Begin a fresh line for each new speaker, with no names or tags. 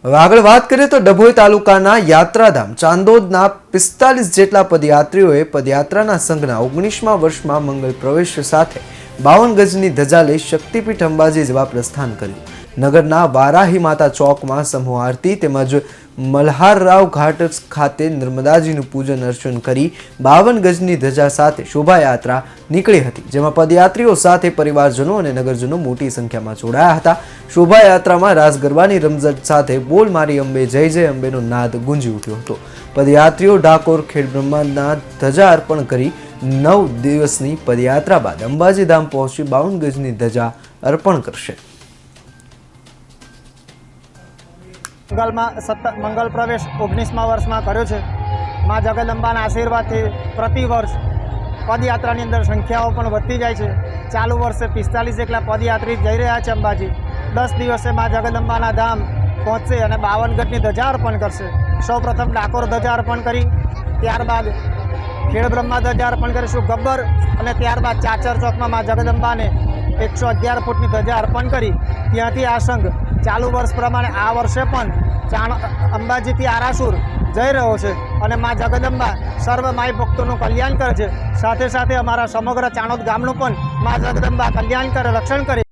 હવે આગળ વાત કરીએ તો ડભોઈ તાલુકાના યાત્રાધામ ચાંદોદના 45 જેટલા પદયાત્રીઓએ પદયાત્રાના સંઘના 19મા વર્ષમાં મંગલ પ્રવેશ સાથે 52 ગજની ધજા લઈ શક્તિપીઠ અંબાજી જવા પ્રસ્થાન કર્યું। નગરના વારાહી માતા ચોકમાં સમૂહ આરતી તેમજ મલ્હારરાવ ઘાટ ખાતે નર્મદાજીનું પૂજન અર્ચન કરી 52 ગજની ધજા સાથે શોભાયાત્રા નીકળી હતી, જેમાં પદયાત્રીઓ સાથે પરિવારજનો અને નગરજનો મોટી સંખ્યામાં જોડાયા હતા। શોભાયાત્રામાં રાસ ગરબાની રમઝટ સાથે બોલ મારી અંબે જય જય અંબેનો નાદ ગુંજી ઉઠ્યો હતો। પદયાત્રીઓ ડાકોર ખેડબ્રહ્માના ધજા અર્પણ કરી 9 દિવસની પદયાત્રા બાદ અંબાજી ધામ પહોંચી 52 ગજની ધજા અર્પણ કરશે।
મંગલ પ્રવેશ 19મા વર્ષમાં કર્યો છે। મા જગદંબાના આશીર્વાદથી પ્રતિવર્ષ પદયાત્રાની અંદર સંખ્યાઓ પણ વધતી જાય છે। ચાલુ વર્ષે 45 જેટલા પદયાત્રી જઈ રહ્યા છે અંબાજી। 10 દિવસે મા જગદંબાના ધામ પહોંચશે અને 52 ગજની ધજા અર્પણ કરશે। સૌપ્રથમ ડાકોર ધજા અર્પણ કરી, ત્યારબાદ ખેડબ્રહ્મા ધજા અર્પણ કરીશું ગબ્બર, અને ત્યારબાદ ચાચર ચોકમાં મા જગદંબાને 111 ફૂટની ધજા અર્પણ કરી ત્યાંથી આ સંઘ ચાલુ વર્ષ પ્રમાણે આ વર્ષે પણ અંબાજીથી આરાસુર જઈ રહ્યો છે અને મા જગદંબા સર્વ માય ભક્તોનું કલ્યાણ કરે છે। સાથે સાથે અમારા સમગ્ર ચાણોદ ગામનું પણ મા જગદંબા કલ્યાણ કરે, રક્ષણ કરે।